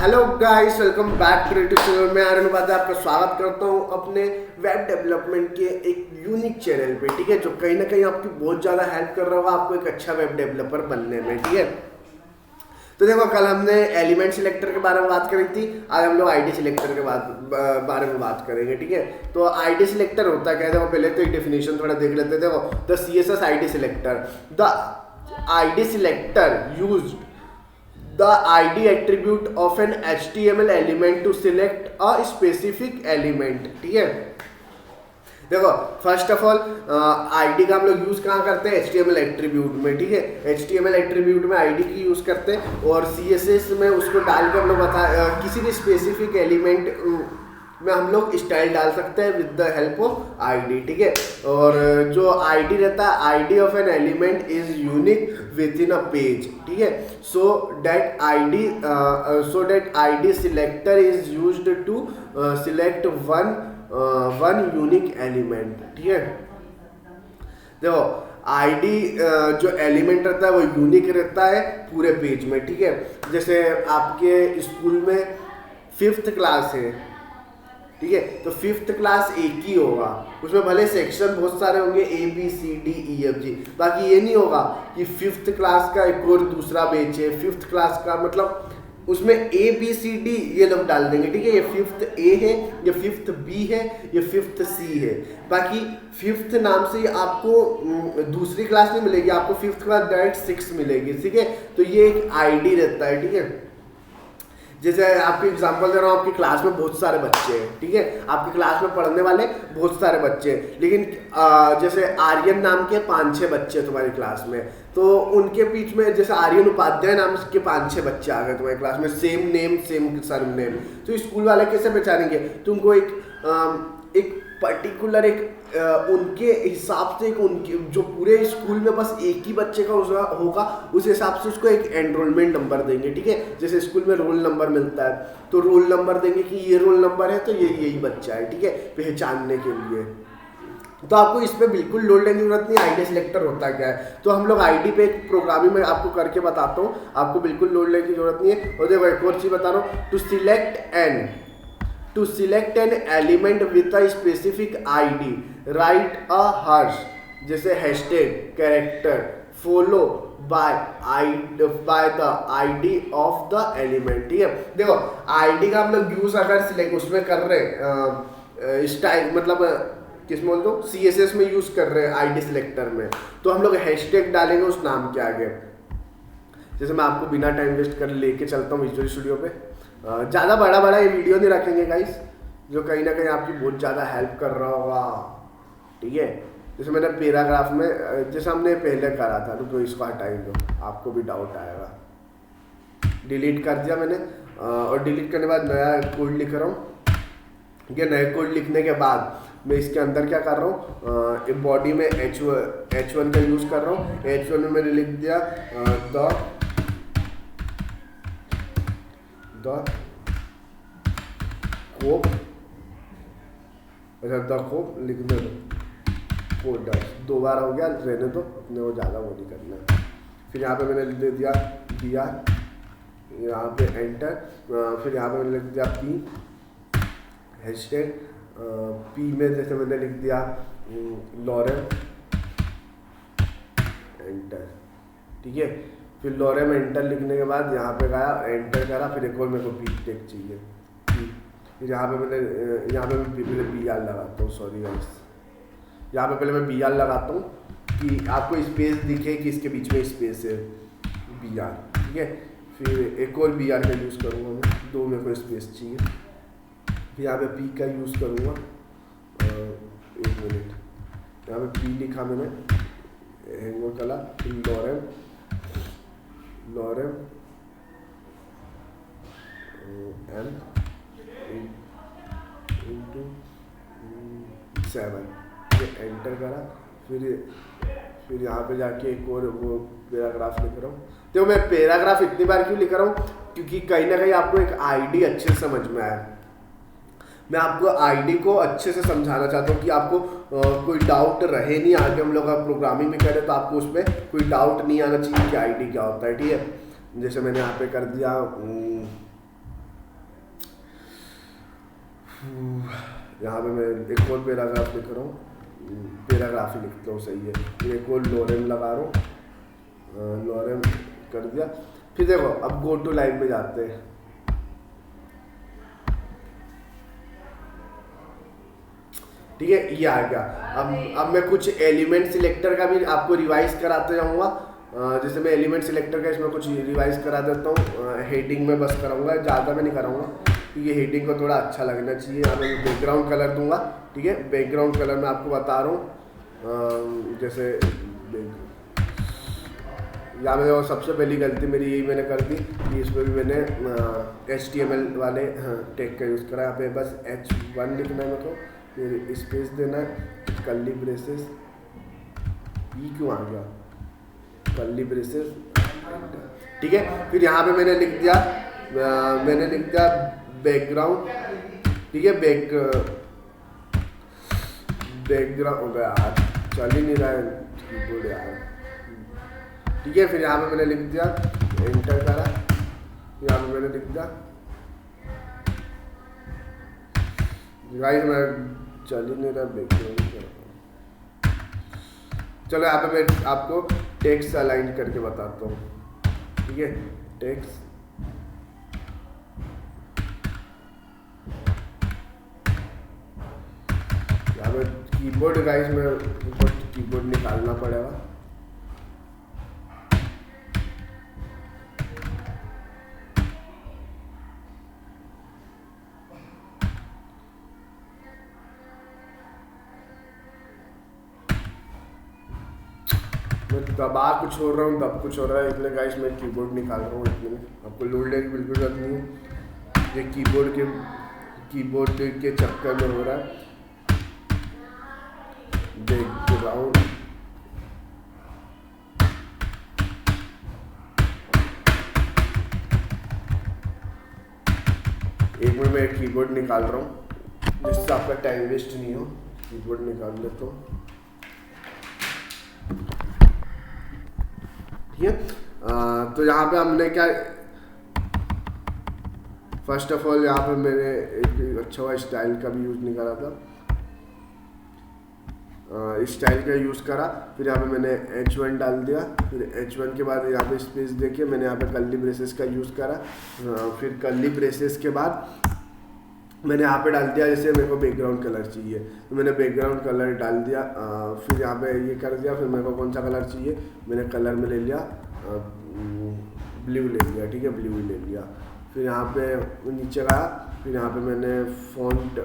Hello guys, welcome back to YouTube channel में। आर्यन उपाध्याय आपका स्वागत करता हूं अपने वेब डेवलपमेंट के एक यूनिक चैनल पे। ठीक है, जो कहीं ना कहीं आपकी बहुत ज़्यादा हेल्प कर रहा होगा आपको एक अच्छा वेब डेवलपर बनने में। ठीक है, तो देखो, कल हमने एलिमेंट सिलेक्टर के बारे में बात करी थी, आज हम लोग आईडी सिलेक्टर के बारे में बात करेंगे। ठीक है, तो आईडी सिलेक्टर होता क्या है, देखो पहले तो एक डेफिनेशन थोड़ा देख लेते हैं। देखो, the CSS ID selector, the ID selector used the ID attribute of an HTML element to select a specific element। ठीक है, देखो फर्स्ट ऑफ ऑल आईडी का हम लोग यूज कहाँ करते हैं, HTML एट्रीब्यूट में। ठीक है, HTML एट्रीब्यूट में आईडी की यूज करते हैं और CSS में उसको डाल के हम लोग किसी भी स्पेसिफिक एलिमेंट में हम लोग स्टाइल डाल सकते हैं with the help of ID. ठीक है, और जो आईडी रहता है, ID of an element is unique within a page. ठीक है, so that ID selector is used to select one unique element. ठीक है, देखो आईडी जो एलिमेंट रहता है वो यूनिक रहता है पूरे पेज में। ठीक है, जैसे आपके स्कूल में 5th क्लास है, ठीक है, तो 5th क्लास एक ही होगा, उसमें भले सेक्शन बहुत सारे होंगे ABCDEFG, बाकी ये नहीं होगा कि 5th क्लास का एक और दूसरा बैच है। 5th क्लास का मतलब उसमें ABCD ये लोग डाल देंगे। ठीक है, ये 5th A है, ये 5th B है, ये 5th C है। बाकी 5th नाम से आपको दूसरी क्लास नहीं मिलेगी, आपको 5th क्लास डायरेक्ट 6 मिलेगी। ठीक है, तो ये एक आईडी रहता है। ठीक है, जैसे आपको एग्जांपल दे रहा हूँ, आपकी क्लास में बहुत सारे बच्चे हैं। ठीक है, आपकी क्लास में पढ़ने वाले बहुत सारे बच्चे हैं, लेकिन जैसे आर्यन नाम के 5-6 बच्चे हैं तुम्हारी क्लास में, तो उनके बीच में जैसे आर्यन उपाध्याय नाम के 5-6 बच्चे आ गए तुम्हारी क्लास में, सेम नेम सेम सरनेम, तो स्कूल वाले कैसे पहचानेंगे तुमको? एक पर्टिकुलर उनके हिसाब से उनके जो पूरे स्कूल में बस एक ही बच्चे का होगा, उस हिसाब से उसको एक एनरोलमेंट नंबर देंगे। ठीक है, जैसे स्कूल में रोल नंबर मिलता है तो रोल नंबर देंगे कि ये रोल नंबर है तो ये यही बच्चा है। ठीक है, पहचानने के लिए। तो आपको इस पर बिल्कुल लोड लेने की जरूरत नहीं। आईडी सिलेक्टर होता क्या है, तो हम लोग आईडी पे एक प्रोग्रामिंग में आपको करके बताता हूँ, आपको बिल्कुल लोड लेने की जरूरत नहीं है। और देखो एक और चीज़ बता रहा हूँ, to select an element with a specific ID, write a hash, जैसे hashtag character follow by the ID of the element. ठीक है, देखो आईडी का हम लोग यूज अगर सिलेक्ट उसमें कर रहे हैं स्टाइल, मतलब किस में बोलते हो, CSS में यूज कर रहे हैं आईडी सिलेक्टर में, तो हम लोग हैशटैग डालेंगे उस नाम के आगे। जैसे मैं आपको बिना टाइम वेस्ट कर लेके चलता हूँ विजुअल स्टूडियो पे। ज़्यादा बड़ा ये वीडियो नहीं रखेंगे गाइस, जो कहीं ना कहीं आपकी बहुत ज़्यादा हेल्प कर रहा होगा। ठीक है, जैसे मैंने पैराग्राफ में जैसे हमने पहले करा था, तो इसको हटाई दो, आपको भी डाउट आएगा। डिलीट कर दिया मैंने, और डिलीट करने के बाद नया कोड लिख रहा हूँ। ये नए कोड लिखने के बाद मैं इसके अंदर क्या कर रहा हूँ, बॉडी में H1 का यूज़ कर रहा हूँ। H1 में मैंने लिख दिया द कोप, अच्छा द कोप लिख दो, कोड 2 बार हो गया, रहने दो, अपने को ज़्यादा वो नहीं करना। फिर यहाँ पे मैंने दे दिया BR, यहाँ पे एंटर, फिर यहाँ पे मैंने लिख दिया P हैशटैग, P में जैसे मैंने लिख दिया लॉरेम, एंटर। ठीक है, फिर लॉरेम एंटर लिखने के बाद यहाँ पे गया, एंटर करा, फिर एक और मेरे को P टेक चाहिए। फिर यहाँ पे मैं BR लगाता हूँ, सॉरी गाइस, यहाँ पे पहले मैं BR लगाता हूँ कि आपको स्पेस दिखे कि इसके बीच में स्पेस है, BR। ठीक है, फिर एक और BR का यूज़ करूँगा मैं, 2 मेरे को स्पेस चाहिए। फिर यहाँ पे P का यूज़ करूँगा, 1 मिनट, यहाँ पे P लिखा मैंने, हैंगो कला, लॉरेम M into 7, ये एंटर करा। फिर यहाँ पे जाके एक और वो पैराग्राफ लिख रहा हूँ। तो मैं पैराग्राफ इतनी बार क्यों लिख रहा हूँ, क्योंकि कहीं ना कहीं आपको एक आईडी अच्छे से समझ में आए। मैं आपको आईडी को अच्छे से समझाना चाहता हूँ कि आपको कोई डाउट रहे नहीं। आगे हम लोग प्रोग्रामिंग भी करें तो आपको उसमें कोई डाउट नहीं आना चाहिए कि आईडी क्या होता है। ठीक है, जैसे मैंने यहाँ पे कर दिया यहाँ पे मैं एक और पैराग्राफ लिख रहा हूँ, पैराग्राफ ही लिखता हूँ, सही है। फिर एक और लॉरेम लगा रहा हूँ, लॉरेम कर दिया। फिर देखो अब गो टू लाइव में जाते हैं। ठीक है, ये आ गया। अब मैं कुछ एलिमेंट सिलेक्टर का भी आपको रिवाइज कराते जाऊँगा। जैसे मैं एलिमेंट सिलेक्टर का इसमें कुछ रिवाइज करा देता हूँ। हेडिंग में बस कराऊंगा, ज़्यादा मैं नहीं कराऊंगा क्योंकि हेडिंग को थोड़ा अच्छा लगना चाहिए। यहाँ मैं बैकग्राउंड कलर दूंगा। ठीक है, बैकग्राउंड कलर मैं आपको बता रहा हूँ। जैसे यहाँ में सबसे पहली गलती मेरी यही मैंने कर दी कि इसमें भी मैंने HTML वाले टैग का यूज़ करा। यहाँ पे बस H1 लिखना है मेरे को, फिर स्पेस देना है, कर्ली ब्रेसेस, ये क्यों आ गया, कर्ली ब्रेसेस। ठीक है, फिर यहाँ पे मैंने लिख दिया बैकग्राउंड। ठीक है, बैकग्राउंड यार चल ही नहीं रहा है कीबोर्ड यार। ठीक है, फिर यहाँ पे मैंने लिख दिया, एंटर करा, यहाँ पे मैंने लिख दिया गाइस, मैं चल ही नहीं रहा बैकग्राउंड। चलो यहाँ पे मैं आपको टेक्स्ट अलाइन करके बताता हूँ। ठीक है, टेक्स्ट यहाँ पे कीबोर्ड गाइस में कीबोर्ड निकालना पड़ेगा। मैं दबा कुछ हो रहा हूँ, दब कुछ हो रहा है, इसलिए गाइस मैं कीबोर्ड निकाल रहा हूँ। इसलिए आपको लोड लेने की बिल्कुल जरूरत नहीं है, ये कीबोर्ड के चक्कर में हो रहा है। बैकग्राउंड एक मिनट में कीबोर्ड निकाल रहा हूँ जिससे आपका टाइम वेस्ट नहीं हो। कीबोर्ड निकाल लेता हूँ। ठीक है, तो यहाँ पे हमने क्या, फर्स्ट ऑफ ऑल यहाँ पे मैंने एक अच्छा हुआ स्टाइल का भी यूज़ नहीं करा था, स्टाइल का यूज़ करा। फिर यहाँ पे मैंने H1 डाल दिया, फिर H1 के बाद यहाँ पे स्पेस देखिए, मैंने यहाँ पे कर्ली ब्रेसेस का यूज़ करा। फिर कर्ली ब्रेसेस के बाद मैंने यहाँ पे डाल दिया, जैसे मेरे को बैकग्राउंड कलर चाहिए तो मैंने बैकग्राउंड कलर डाल दिया। फिर यहाँ पे ये कर दिया। फिर मेरे को कौन सा कलर चाहिए, मैंने कलर में ले लिया ब्लू ले लिया। ठीक है, ब्लू ले लिया। फिर यहाँ पे नीचे गया, फिर यहाँ पे मैंने फॉन्ट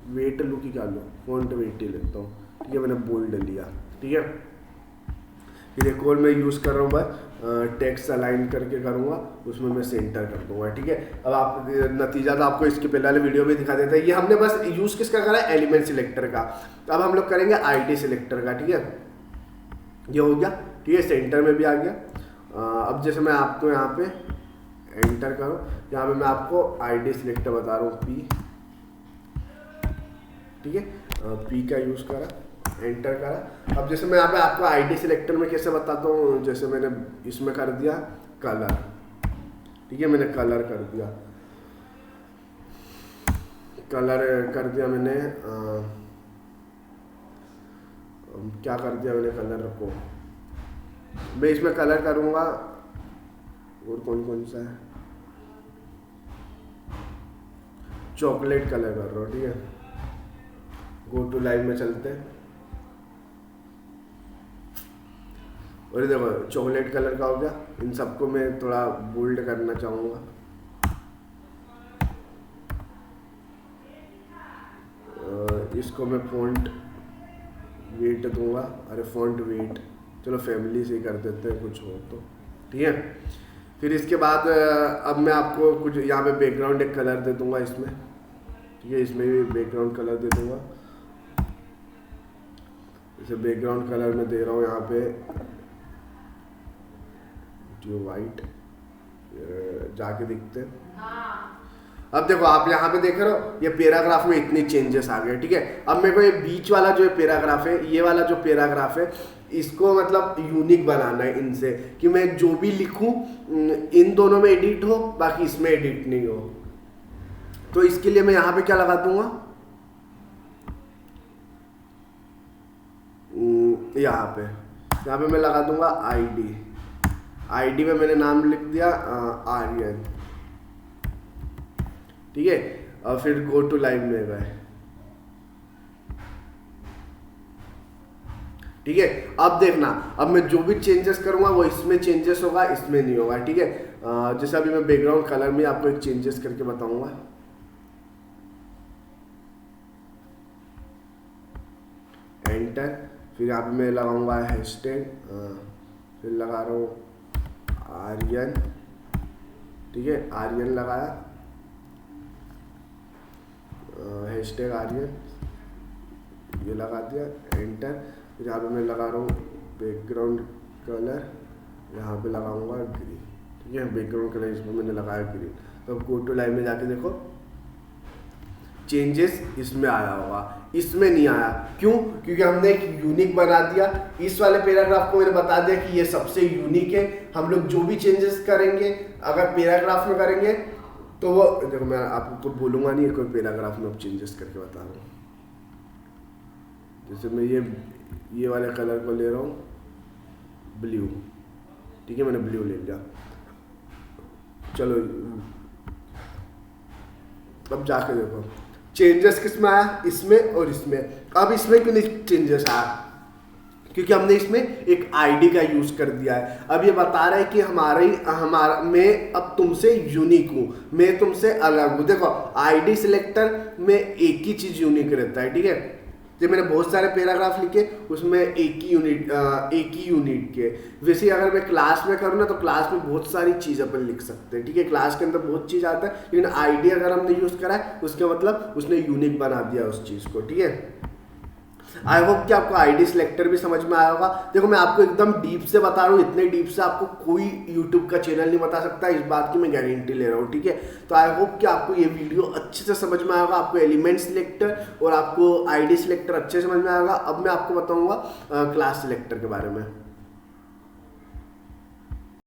वेट लुक ही क्या लो, फॉन्ट वेट ही लेता हूँ। ठीक है, मैंने बोल्ड लिया। ठीक है, फिर एक और मैं यूज़ कर रहा हूँ बस टेक्स्ट अलाइन करके करूँगा, उसमें मैं सेंटर कर दूँगा। ठीक है, अब आप नतीजा तो आपको इसके पहले वाले वीडियो में दिखा देता है। ये हमने बस यूज़ किसका करा है, एलिमेंट सिलेक्टर का। तो अब हम लोग करेंगे ID सिलेक्टर का। ठीक है, ये हो गया। ठीक है, सेंटर में भी आ गया। अब जैसे मैं आपको यहाँ पे एंटर करूँ, यहाँ पे मैं आपको ID सिलेक्टर बता रहा हूँ, P। ठीक है, P का यूज़ करा, एंटर करा। अब जैसे मैं यहाँ पे आपको ID सिलेक्टर में कैसे बताता हूँ, जैसे मैंने इसमें कर दिया कलर। ठीक है, मैंने कलर कर दिया, मैंने क्या कर दिया मैंने, कलर रखो। मैं इसमें कलर करूँगा, और कौन सा है, चॉकलेट कलर कर रहा हूँ। ठीक है, गो टू लाइव में चलते हैं। और ये देखो चॉकलेट कलर का हो गया। इन सबको मैं थोड़ा बोल्ड करना चाहूँगा। इसको मैं फॉन्ट वेट दूंगा। अरे फॉन्ट वेट, चलो फैमिली से ही कर देते हैं, कुछ हो तो। ठीक है, फिर इसके बाद अब मैं आपको कुछ यहाँ पे बैकग्राउंड एक कलर दे दूंगा इसमें। ठीक है, इसमें भी बैकग्राउंड कलर दे दूंगा। जैसे बैकग्राउंड कलर में दे रहा हूँ यहाँ पे जो वाइट, जाके दिखते हैं। अब देखो आप यहाँ पे देख रहे हो ये पैराग्राफ में इतनी चेंजेस आ गए, ठीक है। अब मेरे को ये बीच वाला जो पैराग्राफ है, ये वाला जो पैराग्राफ है, इसको मतलब यूनिक बनाना है इनसे, कि मैं जो भी लिखूं इन दोनों में एडिट हो, बाकी इसमें एडिट नहीं हो। तो इसके लिए मैं यहाँ पे क्या लगा दूंगा, यहाँ पे मैं लगा दूंगा आईडी में मैंने नाम लिख दिया आर्यन, ठीक है। और फिर गो टू लाइव में गए, ठीक है। अब देखना, अब मैं जो भी चेंजेस करूंगा वो इसमें चेंजेस होगा, इसमें नहीं होगा, ठीक है। जैसे अभी मैं बैकग्राउंड कलर में आपको एक चेंजेस करके बताऊंगा। एंटर, फिर यहाँ पे मैं लगाऊंगा हैशटैग, फिर लगा रहा हूँ आर्यन, ठीक है। आर्यन लगाया, हैशटैग आर्यन ये लगा दिया, एंटर। फिर यहाँ पे मैं लगा रहा हूँ बैकग्राउंड कलर, यहाँ पे लगाऊंगा ग्रीन, ठीक है। बैकग्राउंड कलर इसमें मैंने लगाया ग्रीन। तो गो टू लाइव में जाके देखो चेंजेस इसमें आया होगा, इसमें नहीं आया। क्यों? क्योंकि हमने एक यूनिक बना दिया। इस वाले पैराग्राफ को मैंने बता दिया कि ये सबसे यूनिक है। हम लोग जो भी चेंजेस करेंगे अगर पैराग्राफ में करेंगे तो वो देखो, मैं आपको बोलूँगा नहीं, कोई पैराग्राफ में अब चेंजेस करके बता रहा हूँ। जैसे मैं ये वाले कलर को ले रहा हूँ ब्लू, ठीक है, मैंने ब्लू ले लिया। चलो अब जाके देखो चेंजेस किस में आया, इसमें और इसमें। अब इसमें क्यों नहीं चेंजेस आया? क्योंकि हमने इसमें एक आईडी का यूज कर दिया है। अब ये बता रहा है कि हमारा मैं अब तुमसे यूनिक हूं, मैं तुमसे अलग हूं। देखो आईडी सिलेक्टर में एक ही चीज यूनिक रहता है, ठीक है। जब मैंने बहुत सारे पैराग्राफ लिखे उसमें एक ही यूनिट के। वैसे ही अगर मैं क्लास में करूँ ना तो क्लास में बहुत सारी चीज़ अपन लिख सकते हैं, ठीक है। क्लास के अंदर बहुत चीज़ आता है, लेकिन आईडी अगर हमने यूज़ करा है उसके मतलब उसने यूनिक बना दिया उस चीज़ को, ठीक है। आई होप कि आपको आईडी सिलेक्टर भी समझ में आया होगा। देखो मैं आपको एकदम डीप से बता रहा हूँ, इतने डीप से आपको कोई यूट्यूब का चैनल नहीं बता सकता, इस बात की मैं गारंटी ले रहा हूँ, ठीक है। तो आई होप कि आपको ये वीडियो अच्छे से समझ में आएगा, आपको एलिमेंट सिलेक्टर और आपको आईडी सिलेक्टर अच्छे से समझ में आएगा। अब मैं आपको बताऊंगा क्लास सिलेक्टर के बारे में।